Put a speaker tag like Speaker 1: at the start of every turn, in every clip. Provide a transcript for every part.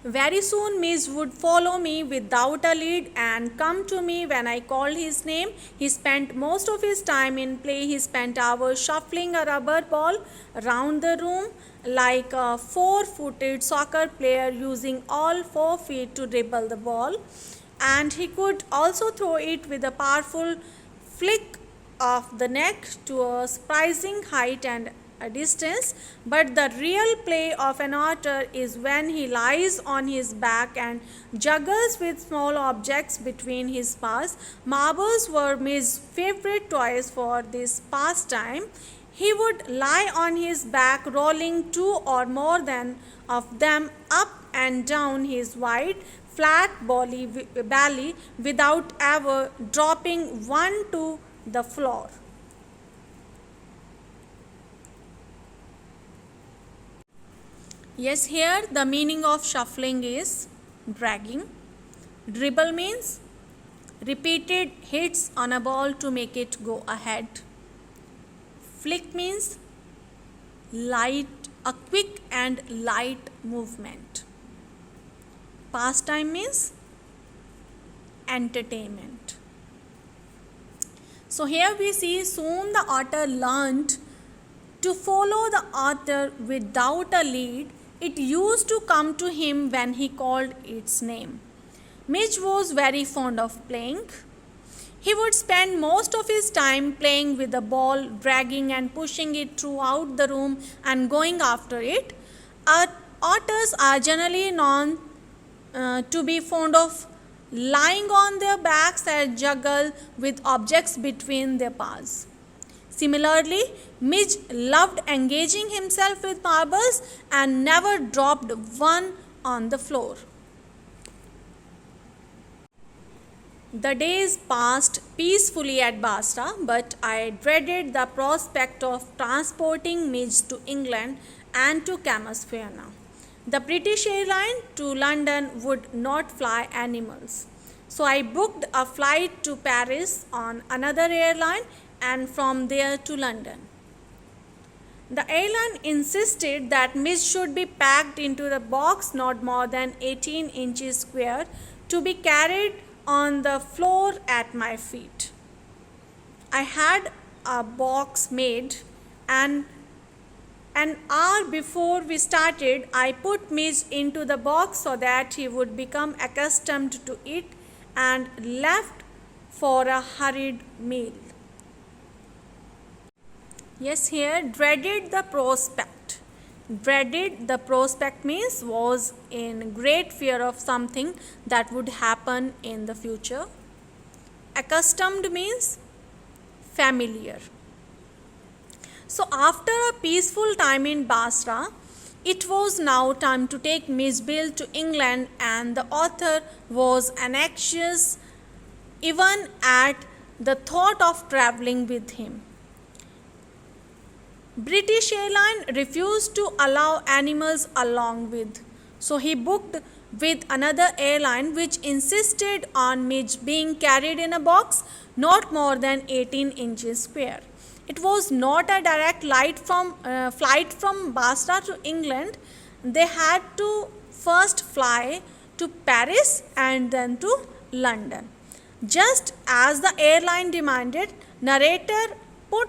Speaker 1: Very soon Miz would follow me without a lead and come to me when I called his name. He spent most of his time in play. He spent hours shuffling a rubber ball around the room like a four-footed soccer player using all 4 feet to dribble the ball. And he could also throw it with a powerful flick of the neck to a surprising height and a distance, but the real play of an otter is when he lies on his back and juggles with small objects between his paws. Marbles were his favorite toys for this pastime. He would lie on his back, rolling two or more than of them up and down his wide, flat belly without ever dropping one to the floor. Yes, here the meaning of shuffling is dragging. Dribble means repeated hits on a ball to make it go ahead. Flick means a quick and light movement. Pastime means entertainment. So here we see soon the otter learned to follow the otter without a lead. It used to come to him when he called its name. Midge was very fond of playing. He would spend most of his time playing with the ball, dragging and pushing it throughout the room and going after it. Otters are generally known to be fond of lying on their backs and juggle with objects between their paws. Similarly, Midge loved engaging himself with marbles and never dropped one on the floor. The days passed peacefully at Basra, but I dreaded the prospect of transporting Midge to England and to Camasphena. The British airline to London would not fly animals. So I booked a flight to Paris on another airline and from there to London. The airline insisted that Midge should be packed into the box not more than 18 inches square to be carried on the floor at my feet. I had a box made, and an hour before we started, I put Midge into the box so that he would become accustomed to it and left for a hurried meal. Yes, here dreaded the prospect. Dreaded the prospect means was in great fear of something that would happen in the future. Accustomed means familiar. So after a peaceful time in Basra, it was now time to take Miss Bill to England, and the author was anxious even at the thought of travelling with him. British Airline refused to allow animals along with, so he booked with another airline which insisted on Midge being carried in a box not more than 18 inches square. It was not a direct flight from Basra to England. They had to first fly to Paris and then to London. Just as the airline demanded, narrator put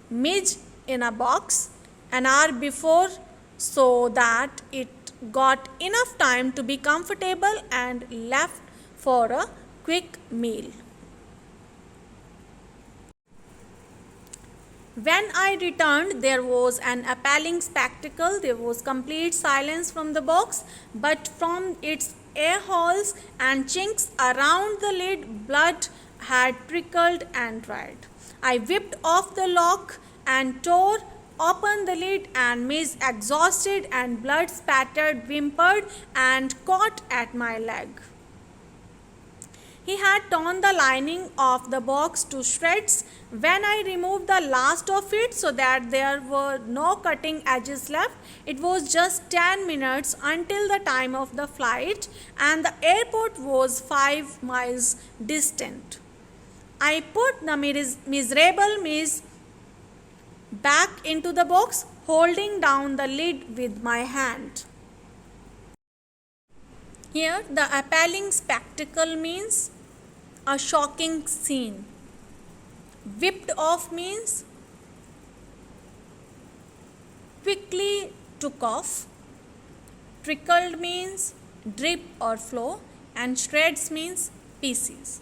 Speaker 1: Midge in a box an hour before so that it got enough time to be comfortable and left for a quick meal. When I returned, there was an appalling spectacle. There was complete silence from the box, but from its air holes and chinks around the lid, blood had trickled and dried. I whipped off the lock and tore open the lid, and Miss, exhausted and blood spattered, whimpered and caught at my leg. He had torn the lining of the box to shreds when I removed the last of it so that there were no cutting edges left. It was just 10 minutes until the time of the flight, and the airport was 5 miles distant. I put the miserable Miss back into the box, holding down the lid with my hand. Here, the appalling spectacle means a shocking scene. Whipped off means quickly took off. Trickled means drip or flow, and shreds means pieces.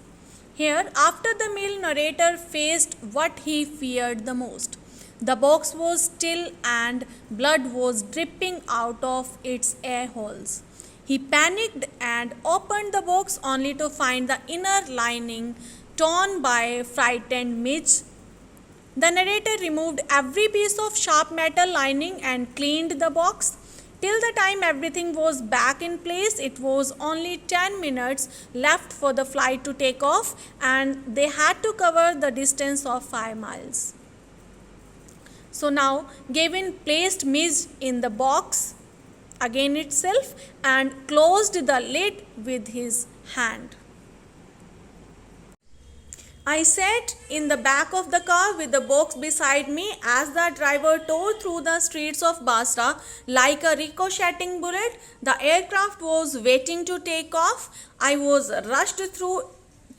Speaker 1: Here, after the meal, narrator faced what he feared the most. The box was still and blood was dripping out of its air holes. He panicked and opened the box only to find the inner lining torn by frightened Midge. The narrator removed every piece of sharp metal lining and cleaned the box. Till the time everything was back in place, it was only 10 minutes left for the flight to take off, and they had to cover the distance of 5 miles. So now Gavin placed Midge in the box again itself and closed the lid with his hand. I sat in the back of the car with the box beside me as the driver tore through the streets of Basra like a ricocheting bullet. The aircraft was waiting to take off. I was rushed through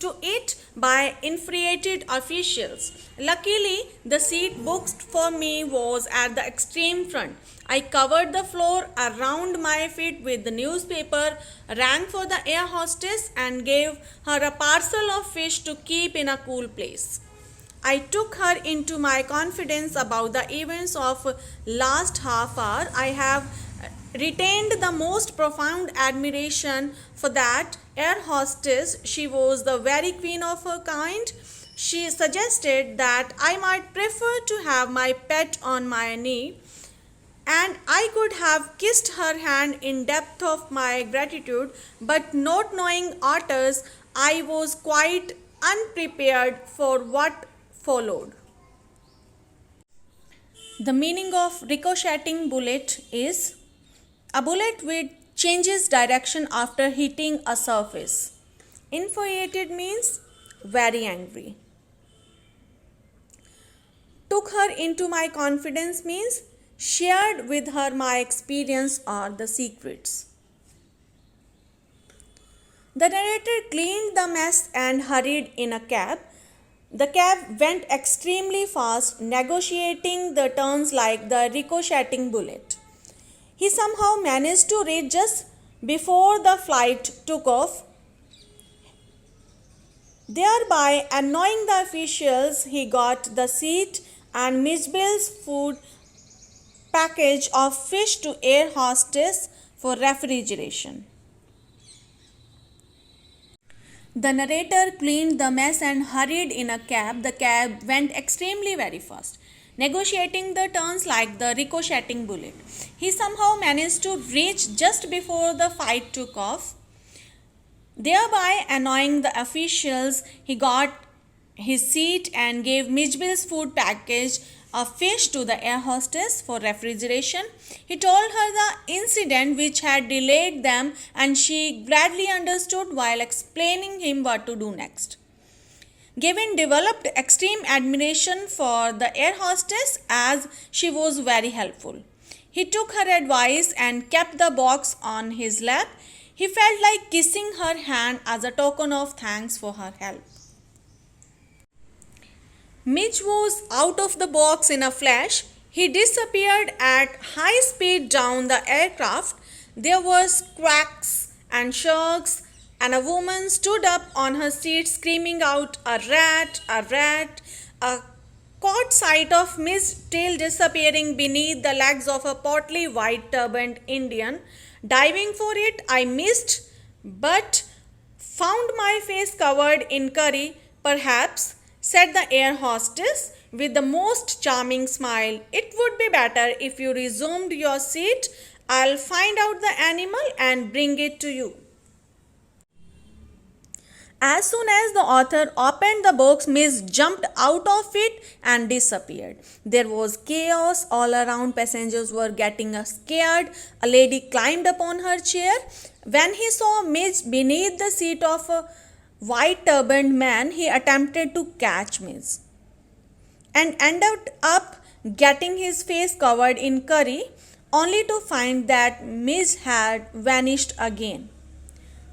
Speaker 1: to it by infuriated officials. Luckily, the seat booked for me was at the extreme front. I covered the floor around my feet with the newspaper, rang for the air hostess, and gave her a parcel of fish to keep in a cool place. I took her into my confidence about the events of last half hour. I have retained the most profound admiration for that air hostess. She was the very queen of her kind. She suggested that I might prefer to have my pet on my knee, and I could have kissed her hand in depth of my gratitude, but not knowing otters, I was quite unprepared for what followed. The meaning of ricocheting bullet is a bullet which changes direction after hitting a surface. Infuriated means very angry. Took her into my confidence means shared with her my experience or the secrets. The narrator cleaned the mess and hurried in a cab. The cab went extremely fast, negotiating the turns like the ricocheting bullet. He somehow managed to reach just before the flight took off, thereby annoying the officials. He got the seat and Miss Bill's food package of fish to air hostess for refrigeration. The narrator cleaned the mess and hurried in a cab. The cab went extremely very fast, negotiating the turns like the ricocheting bullet. He somehow managed to reach just before the fight took off, thereby annoying the officials. He got his seat and gave Mijbil's food package of fish to the air hostess for refrigeration. He told her the incident which had delayed them, and she gladly understood while explaining him what to do next. Gavin developed extreme admiration for the air hostess as she was very helpful. He took her advice and kept the box on his lap. He felt like kissing her hand as a token of thanks for her help. Mitch was out of the box in a flash. He disappeared at high speed down the aircraft. There were quacks and shrieks, and a woman stood up on her seat screaming out, "A rat, a rat!" A caught sight of Miss tail disappearing beneath the legs of a portly white turbaned Indian. Diving for it, I missed, but found my face covered in curry. "Perhaps," said the air hostess with the most charming smile, "it would be better if you resumed your seat. I'll find out the animal and bring it to you." As soon as the author opened the box, Miss jumped out of it and disappeared. There was chaos all around. Passengers were getting scared. A lady climbed upon her chair. When he saw Miss beneath the seat of a white turbaned man, he attempted to catch Miss and ended up getting his face covered in curry, only to find that Miss had vanished again.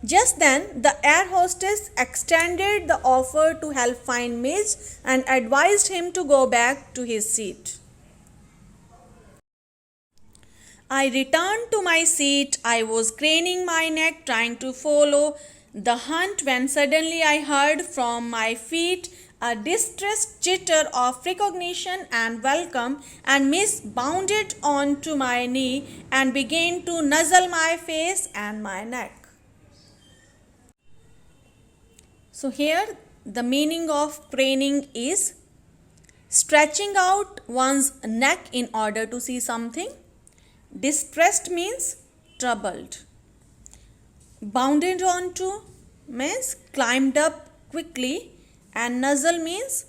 Speaker 1: Just then, the air hostess extended the offer to help find Midge and advised him to go back to his seat. I returned to my seat. I was craning my neck trying to follow the hunt when suddenly I heard from my feet a distressed chitter of recognition and welcome, and Miss bounded onto my knee and began to nuzzle my face and my neck. So, here the meaning of craning is stretching out one's neck in order to see something. Distressed means troubled. Bounded onto means climbed up quickly, and nuzzle means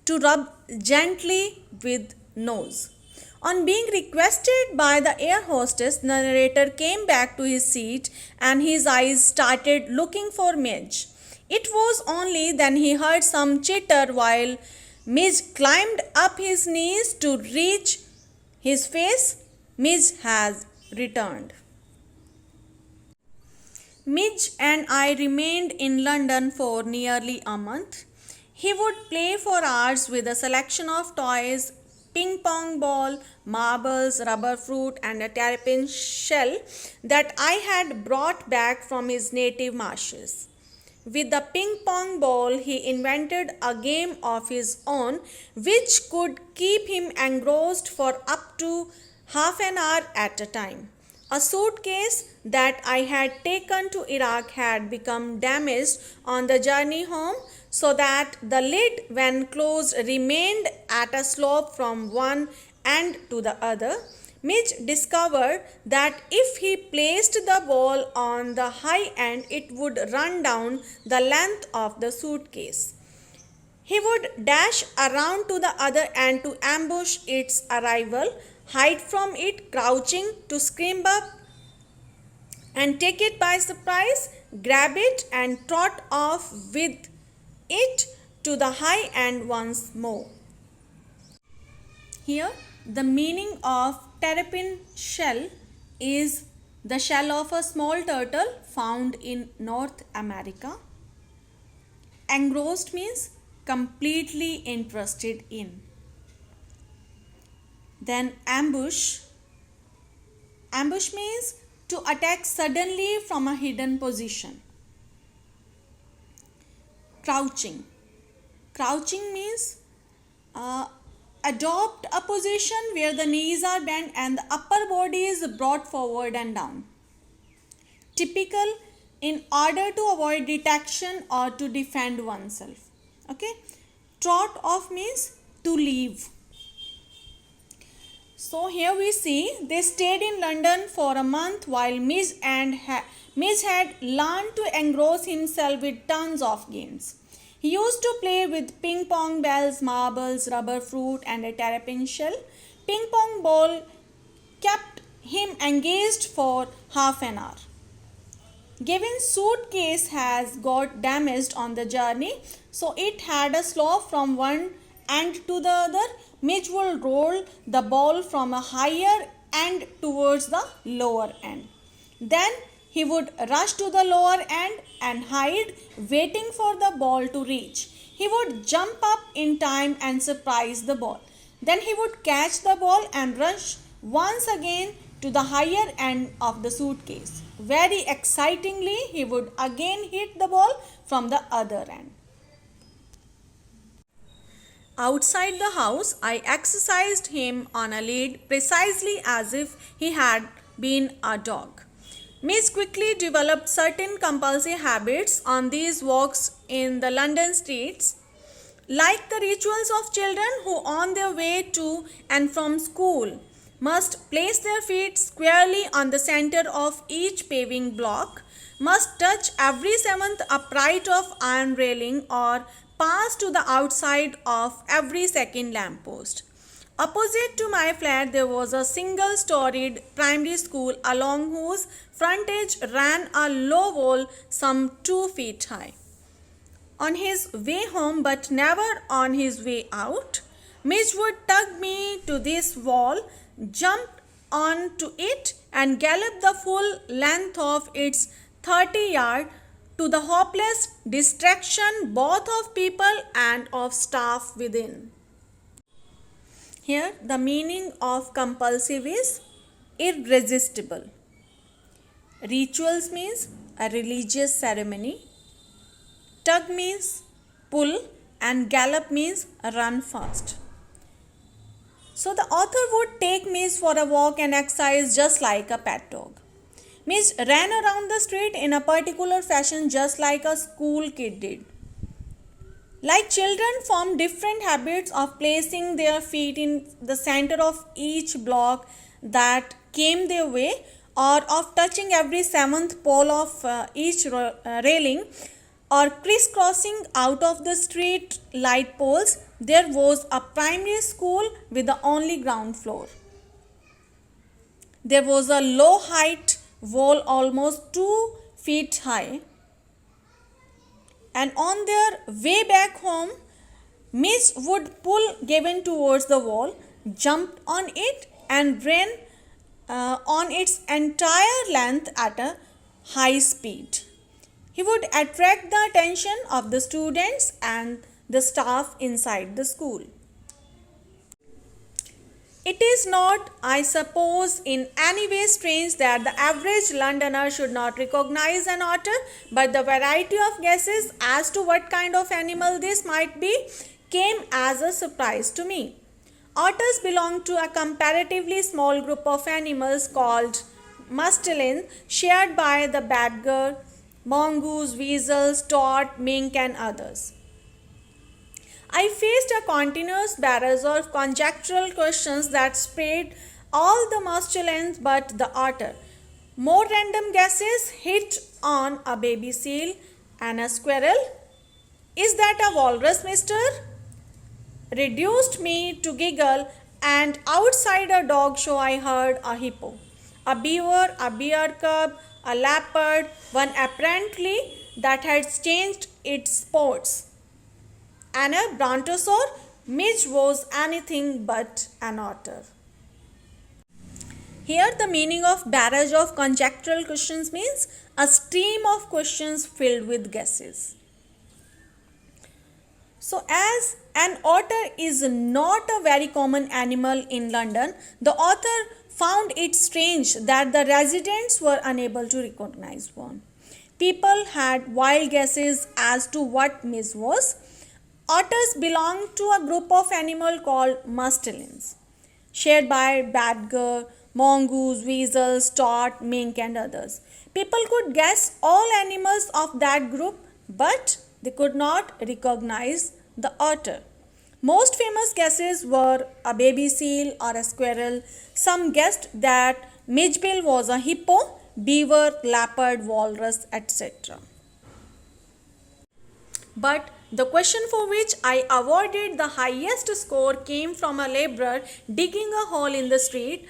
Speaker 1: to rub gently with nose. On being requested by the air hostess, the narrator came back to his seat and his eyes started looking for Midge. It was only then he heard some chitter while Midge climbed up his knees to reach his face. Midge has returned. Midge and I remained in London for nearly a month. He would play for hours with a selection of toys, ping pong ball, marbles, rubber fruit, and a terrapin shell that I had brought back from his native marshes. With the ping pong ball, he invented a game of his own which could keep him engrossed for up to half an hour at a time. A suitcase that I had taken to Iraq had become damaged on the journey home, so that the lid, when closed, remained at a slope from one end to the other. Midge discovered that if he placed the ball on the high end, it would run down the length of the suitcase. He would dash around to the other end to ambush its arrival, hide from it, crouching to scream up and take it by surprise, grab it and trot off with it to the high end once more. Here, the meaning of terrapin shell is the shell of a small turtle found in North America. Engrossed means completely interested in. Then ambush. Ambush means to attack suddenly from a hidden position. Crouching. Crouching means adopt a position where the knees are bent and the upper body is brought forward and down. Typical, in order to avoid detection or to defend oneself. Okay. Trot off means to leave. So here we see they stayed in London for a month while Midge had learned to engross himself with tons of games. He used to play with ping pong balls, marbles, rubber fruit, and a terrapin shell. Ping pong ball kept him engaged for half an hour. Given suitcase has got damaged on the journey, so it had a slope from one end to the other. Midge will roll the ball from a higher end towards the lower end. Then he would rush to the lower end and hide, waiting for the ball to reach. He would jump up in time and surprise the ball. Then he would catch the ball and rush once again to the higher end of the suitcase. Very excitingly, he would again hit the ball from the other end. Outside the house, I exercised him on a lead precisely as if he had been a dog. Midge quickly developed certain compulsive habits on these walks in the London streets, like the rituals of children who, on their way to and from school, must place their feet squarely on the center of each paving block, must touch every seventh upright of iron railing, or pass to the outside of every second lamppost. Opposite to my flat, there was a single-storied primary school along whose frontage ran a low wall some 2 feet high. On his way home, but never on his way out, Midge would tug me to this wall, jump onto it, and gallop the full length of its 30 yards to the hopeless distraction both of people and of staff within. Here the meaning of compulsive is irresistible. Rituals means a religious ceremony. Tug means pull and gallop means run fast. So the author would take Miss for a walk and exercise just like a pet dog. Miss ran around the street in a particular fashion just like a school kid did. Like children form different habits of placing their feet in the center of each block that came their way, or of touching every seventh pole of each railing, or crisscrossing out of the street light poles, there was a primary school with the only ground floor. There was a low height wall almost 2 feet high, and on their way back home, Miss would pull Gavin towards the wall, jumped on it, and ran on its entire length at a high speed. He would attract the attention of the students and the staff inside the school. It is not, I suppose, in any way strange that the average Londoner should not recognize an otter, but the variety of guesses as to what kind of animal this might be came as a surprise to me. Otters belong to a comparatively small group of animals called mustelid, shared by the badger, mongoose, weasels, toad, mink, and others. I faced a continuous barrage of conjectural questions that sprayed all the mustelids but the otter. More random guesses hit on a baby seal and a squirrel. Is that a walrus, mister? Reduced me to giggle, and outside a dog show I heard a hippo, a beaver, a bear cub, a leopard, one apparently that had changed its spots, and a brontosaur. Midge was anything but an otter. Here the meaning of barrage of conjectural questions means a stream of questions filled with guesses. So as an otter is not a very common animal in London, the author found it strange that the residents were unable to recognize one. People had wild guesses as to what Miss was. Otters belong to a group of animals called mustelids, shared by badger, mongoose, weasels, toad, mink, and others. People could guess all animals of that group, but they could not recognize the otter. Most famous guesses were a baby seal or a squirrel. Some guessed that Midgebill was a hippo, beaver, leopard, walrus, etc. But the question for which I awarded the highest score came from a laborer digging a hole in the street.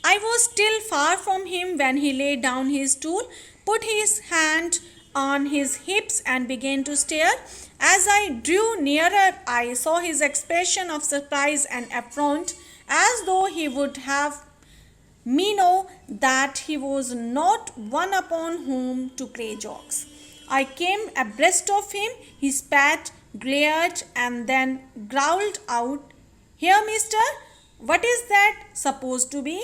Speaker 1: I was still far from him when he laid down his tool, put his hand on his hips and began to stare. As I drew nearer, I saw his expression of surprise and affront, as though he would have me know that he was not one upon whom to play jokes. I came abreast of him. He spat, glared, and then growled out, "Here, mister, what is that supposed to be?"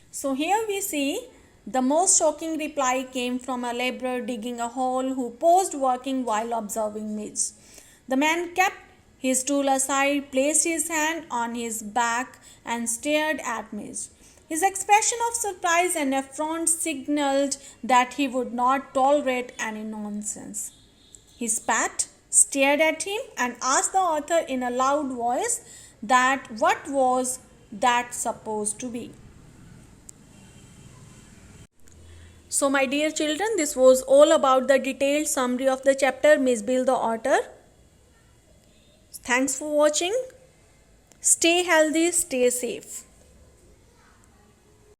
Speaker 1: So here we see the most shocking reply came from a laborer digging a hole who paused working while observing Midge. The man kept his tool aside, placed his hand on his back, and stared at Midge. His expression of surprise and affront signaled that he would not tolerate any nonsense. He spat, stared at him, and asked the author in a loud voice that what was that supposed to be. So my dear children, this was all about the detailed summary of the chapter Midgebill the Otter. Thanks for watching. Stay healthy, stay safe.